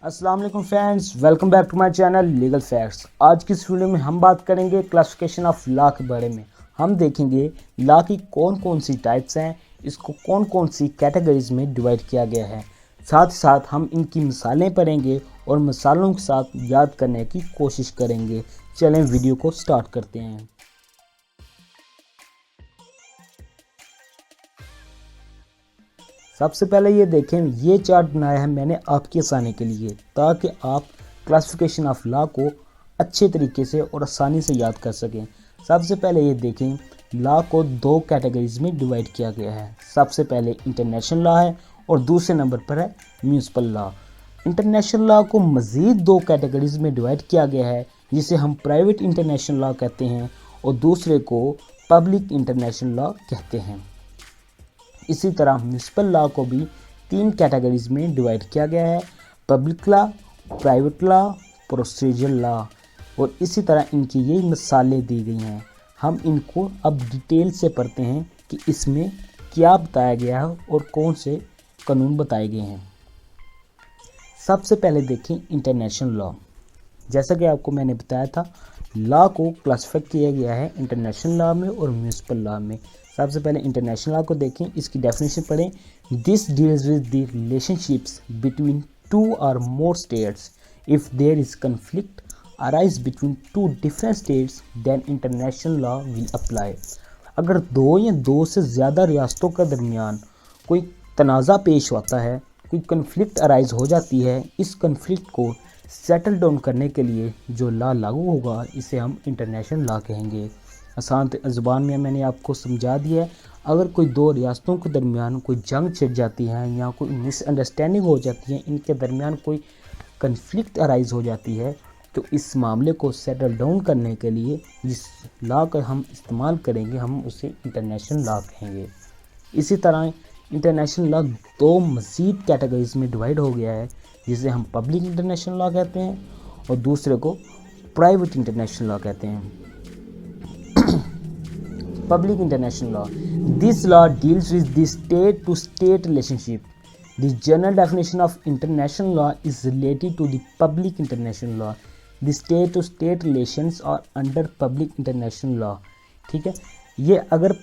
अस्सलाम वालेकुम friends, welcome back to my channel legal facts. आज की इस वीडियो में हम बात करेंगे क्लासिफिकेशन ऑफ लॉ के बारे में। हम देखेंगे लॉ की कौन कौन सी टाइप्स हैं, इसको कौन कौन सी कैटेगरीज में डिवाइड किया गया है। साथ ही साथ हम इनकी मिसालें पढ़ेंगे और मिसालों के साथ याद करने की कोशिश करेंगे। चलें वीडियो को स्टार्ट करते हैं। सबसे पहले ये देखें, ये चार्ट बनाया है मैंने आपकी आसानी के लिए, ताकि आप क्लासिफिकेशन ऑफ लॉ को अच्छे तरीके से और आसानी से याद कर सकें। सबसे पहले ये देखें, लॉ को दो कैटेगरीज में डिवाइड किया गया है। सबसे पहले इंटरनेशनल लॉ है और दूसरे नंबर पर है म्यूनिसिपल लॉ। इंटरनेशनल लॉ को मज़ीद दो कैटेगरीज में डिवाइड किया गया है, जिसे हम प्राइवेट इंटरनेशनल लॉ कहते हैं और दूसरे को पब्लिक इंटरनेशनल लॉ कहते हैं। इसी तरह म्यूनिसिपल लॉ को भी तीन कैटेगरीज में डिवाइड किया गया है, public law, private law, procedural law. और इसी तरह इनकी ये मिसालें दी गई हैं। हम इनको अब डिटेल से पढ़ते हैं कि इसमें क्या बताया गया है और कौन से कानून बताए गए हैं। सबसे पहले देखें इंटरनेशनल लॉ। जैसा कि आपको मैंने बताया था, लॉ को क्लासिफाई किया गया है इंटरनेशनल लॉ में और म्यूनिसिपल लॉ में। सबसे पहले इंटरनेशनल लॉ को देखें, इसकी डेफिनेशन पढ़ें। This deals with the relationships between two और more states. If there is conflict arise between two different states then international law will apply. अगर दो या दो से ज़्यादा रियासतों के दरमियान कोई तनाज़ा पेश होता है, कोई कन्फ्लिक्ट अराइज हो जाती है, इस कन्फ्लिक्ट को सेटल डाउन करने के लिए जो लॉ लागू होगा, इसे हम इंटरनेशनल लॉ कहेंगे। आसान ज़ुबान में मैंने आपको समझा दिया है। अगर कोई दो रियासतों के दरमियान कोई जंग छिड़ जाती है या कोई मिसअंडरस्टैंडिंग हो जाती है, इनके दरमियान कोई कन्फ्लिक्ट अराइज हो जाती है, तो इस मामले को सेटल डाउन करने के लिए जिस लॉ का हम इस्तेमाल करेंगे, हम उसे इंटरनेशनल लॉ कहेंगे। इसी तरह इंटरनेशनल लॉ दो मज़ीद कैटेगरीज में डिवाइड हो गया है, जिसे हम पब्लिक इंटरनेशनल लॉ कहते हैं और दूसरे को प्राइवेट इंटरनेशनल लॉ कहते हैं। Public international law. This law deals with the state-to-state relationship. The general definition of international law is related to the public international law. The state-to-state relations are under public international law. ठीक है, ये अगर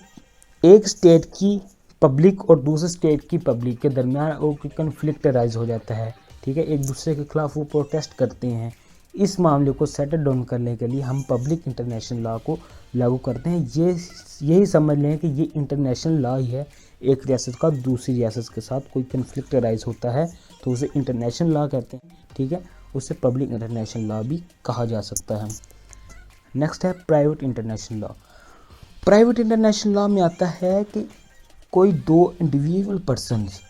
एक state की public और दूसरे state की public के दरमियान कोई कन्फ्लिक्ट राइज हो जाता है, ठीक है, एक दूसरे के खिलाफ वो प्रोटेस्ट करते हैं, इस मामले को सेटल डाउन करने के लिए हम पब्लिक इंटरनेशनल लॉ को लागू करते हैं। यही समझ लें कि ये इंटरनेशनल लॉ ही है। एक रियासत का दूसरी रियासत के साथ कोई कन्फ्लिक्ट राइज होता है तो उसे इंटरनेशनल लॉ कहते हैं, ठीक है, उसे पब्लिक इंटरनेशनल लॉ भी कहा जा सकता है। नेक्स्ट है private international law. Private international law में आता है कि कोई दो इंडिविजुअल पर्सनस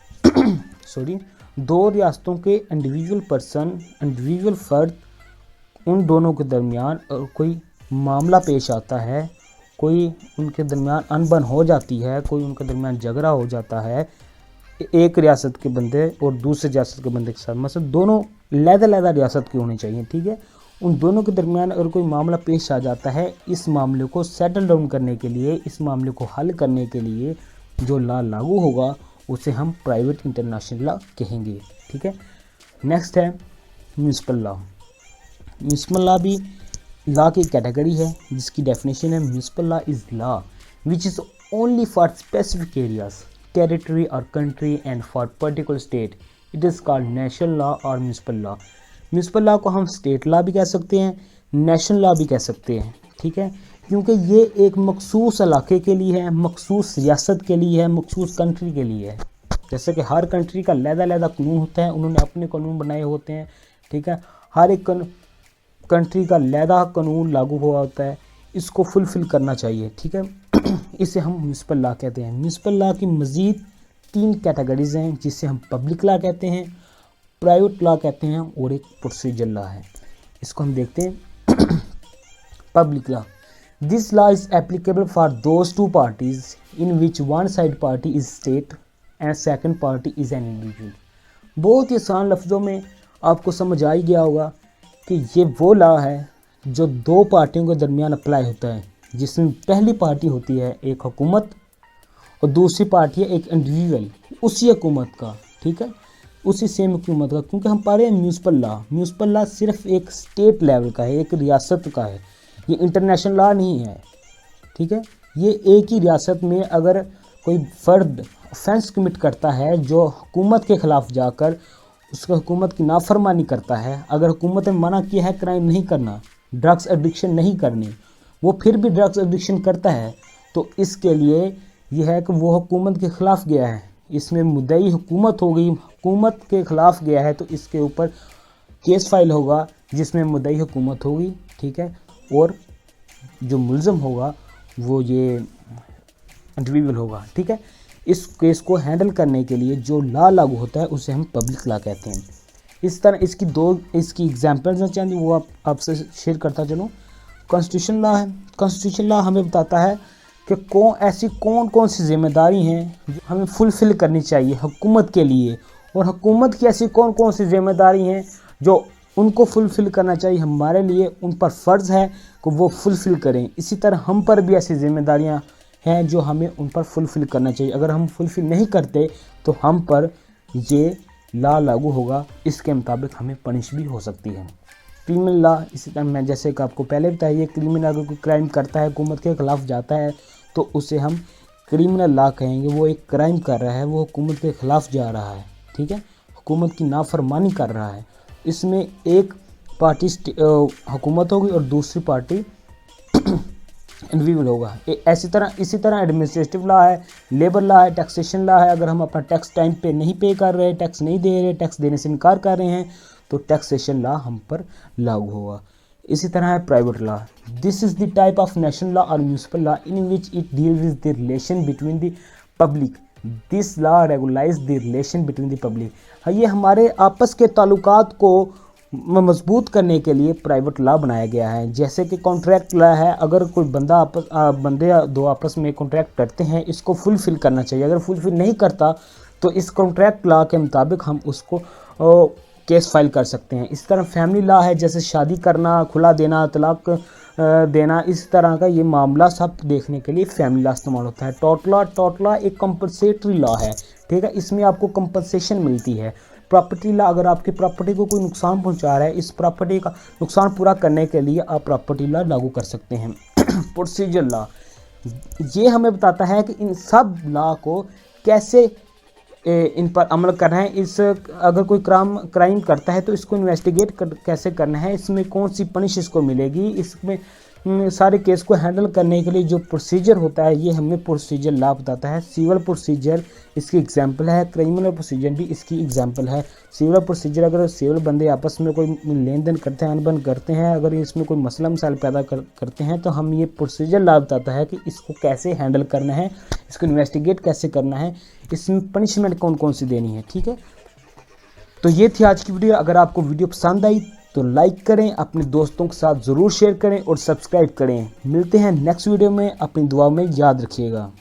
दो रियासतों के इंडिविजुअल फ़र्द, उन दोनों के दरमियान और कोई मामला पेश आता है, कोई उनके दरमियान अनबन हो जाती है, कोई उनके दरमियान झगड़ा हो जाता है एक रियासत के बंदे और दूसरे रियासत के बंदे के साथ, मतलब दोनों लहदा रियासत की होनी चाहिए, ठीक है, उन दोनों के दरमियान अगर कोई मामला पेश आ जाता है, इस मामले को सेटल डाउन करने के लिए, इस मामले को हल करने के लिए जो लॉ लागू होगा उसे हम प्राइवेट इंटरनेशनल लॉ कहेंगे, ठीक है। नेक्स्ट है म्यूनिसिपल लॉ। म्यूनिसिपल लॉ भी लॉ की कैटेगरी है, जिसकी डेफिनेशन है municipal law is law which is only for specific areas, territory और country and for particular state. It is called national law और म्यूनिसिपल लॉ। म्यूनिसिपल लॉ को हम state law भी कह सकते हैं, नेशनल लॉ भी कह सकते हैं, ठीक है, क्योंकि ये एक मखसूस इलाके के लिए है, मखसूस रियासत के लिए है, मखसूस कंट्री के लिए है। जैसे कि हर कंट्री का लहदा कानून होता है, उन्होंने अपने कानून बनाए होते हैं, ठीक है, हर एक कंट्री का लहदा कानून लागू हुआ होता है, इसको फुलफ़िल करना चाहिए, ठीक है। इसे हम म्यूनिसिपल लॉ कहते हैं। म्यूनिसिपल लॉ की मज़ीद तीन कैटेगरीज हैं, जिसे हम पब्लिक लॉ कहते हैं, प्राइवेट लॉ कहते हैं और एक प्रोसीजर लॉ है। इसको हम देखते हैं। Public law. This law is applicable for those two parties in which one side party is state and second party is an individual. बहुत ही आसान लफ्ज़ों में आपको समझ आ ही गया होगा कि ये वो लॉ है जो दो पार्टियों के दरमियान अप्लाई होता है, जिसमें पहली पार्टी होती है एक हुकूमत और दूसरी पार्टी है एक इंडिविजुअल उसी हुकूमत का, ठीक है। उसी सेम हुकूमत का, क्योंकि हम पा रहे हैं म्यूनसिपल लॉ सिर्फ एक स्टेट लेवल का है, एक रियासत का है, ये इंटरनेशनल लॉ नहीं है, ठीक है। ये एक ही रियासत में अगर कोई फ़र्द ऑफेंस कमिट करता है जो हुकूमत के ख़िलाफ़ जाकर उसका हुकूमत की नाफरमानी करता है, अगर हुकूमत ने मना किया है क्राइम नहीं करना, ड्रग्स एडिक्शन नहीं करनी, वो फिर भी ड्रग्स एडिक्शन करता है, तो इसके लिए यह है कि वो हुकूमत के ख़िलाफ़ गया है, इसमें मुद्दई हुकूमत हो गई, हुकूमत के ख़िलाफ़ गया है तो इसके ऊपर केस फाइल होगा जिसमें मुद्दई हुकूमत होगी, ठीक है। और जो मुल्ज़म होगा वो ये इंडिविजुअल होगा, ठीक है। इस केस को हैंडल करने के लिए जो लॉ लागू होता है उसे हम पब्लिक लॉ कहते हैं। इस तरह इसकी एग्जांपल्स मैं चाहती हूँ वो आपसे शेयर करता चलूँ। कॉन्स्टिट्यूशन लॉ है, कॉन्स्टिट्यूशन लॉ हमें बताता है कि ऐसी कौन कौन सी जिम्मेदारी हैं जो हमें फुलफ़िल करनी चाहिए हुकूमत के लिए, और हुकूमत की ऐसी कौन कौन सी जिम्मेदारी हैं जो उनको फुलफ़िल करना चाहिए हमारे लिए, उन पर फ़र्ज़ है कि वो फुलफ़िल करें। इसी तरह हम पर भी ऐसी जिम्मेदारियां हैं जो हमें उन पर फुलफ़िल करना चाहिए। अगर हम फुलफ़िल नहीं करते तो हम पर ये लॉ लागू होगा, इसके मुताबिक हमें पनिश भी हो सकती है। क्रिमिनल लॉ, इसी तरह मैं जैसे कि आपको पहले बताया, ये क्रिमिनल अगर कोई क्राइम करता है, हुकूमत के ख़िलाफ़ जाता है तो उसे हम क्रिमिनल लॉ कहेंगे। वो एक क्राइम कर रहा है, वो हुकूमत के ख़िलाफ़ जा रहा है, ठीक है, हुकूमत की नाफरमानी कर रहा है। इसमें एक पार्टी हुकूमत होगी और दूसरी पार्टी इंडिविजुअल होगा। इसी तरह एडमिनिस्ट्रेटिव लॉ है, लेबर लॉ है, टैक्सेशन लॉ है। अगर हम अपना टैक्स टाइम पे नहीं पे कर रहे, टैक्स नहीं दे रहे, टैक्स देने से इनकार कर रहे हैं तो टैक्सेशन लॉ हम पर लागू होगा। इसी तरह है private law. This is the type of national law और municipal law in which it deals with the relation between the public. This law regularise the relation between the public. ये हमारे आपस के ताल्लुकात को मजबूत करने के लिए प्राइवेट लॉ बनाया गया है। जैसे कि कॉन्ट्रैक्ट लॉ है, अगर कोई बंदे दो आपस में कॉन्ट्रैक्ट करते हैं, इसको फुलफ़िल करना चाहिए। अगर फुलफ़िल नहीं करता तो इस कॉन्ट्रैक्ट लॉ के मुताबिक हम उसको केस फाइल कर सकते हैं। इस तरह फैमिली लॉ है, जैसे शादी करना, खुला देना, तलाक देना, इस तरह का ये मामला सब देखने के लिए फैमिली लॉ इस्तेमाल होता है। टॉर्ट लॉ एक कंपनसेटरी लॉ है, ठीक है, इसमें आपको कंपनसेशन मिलती है। प्रॉपर्टी लॉ, अगर आपकी प्रॉपर्टी को कोई नुकसान पहुंचा रहा है, इस प्रॉपर्टी का नुकसान पूरा करने के लिए आप प्रॉपर्टी लॉ लागू कर सकते हैं। प्रोसीजर लॉ, ये हमें बताता है कि इन सब लॉ को कैसे इन पर अमल करना है। अगर कोई क्राइम करता है तो इसको इन्वेस्टिगेट कैसे करना है, इसमें कौन सी पनिश इसको मिलेगी, इसमें सारे केस को हैंडल करने के लिए जो प्रोसीजर होता है ये हमें प्रोसीजर लॉ बताता है। सिविल प्रोसीजर इसकी एग्जांपल है, क्रिमिनल प्रोसीजर भी इसकी एग्जांपल है। सिविल प्रोसीजर, अगर सिविल बंदे आपस में कोई लेन देन करते हैं, अनबन करते हैं, अगर इसमें कोई मसला मसाइल पैदा करते हैं तो हम ये प्रोसीजर लॉ बताता है कि इसको कैसे हैंडल करना है, इसको इन्वेस्टिगेट कैसे करना है, इसमें पनिशमेंट कौन कौन सी देनी है, ठीक है। तो ये थी आज की वीडियो। अगर आपको वीडियो पसंद आई तो लाइक करें, अपने दोस्तों के साथ ज़रूर शेयर करें और सब्सक्राइब करें। मिलते हैं नेक्स्ट वीडियो में, अपनी दुआ में याद रखिएगा।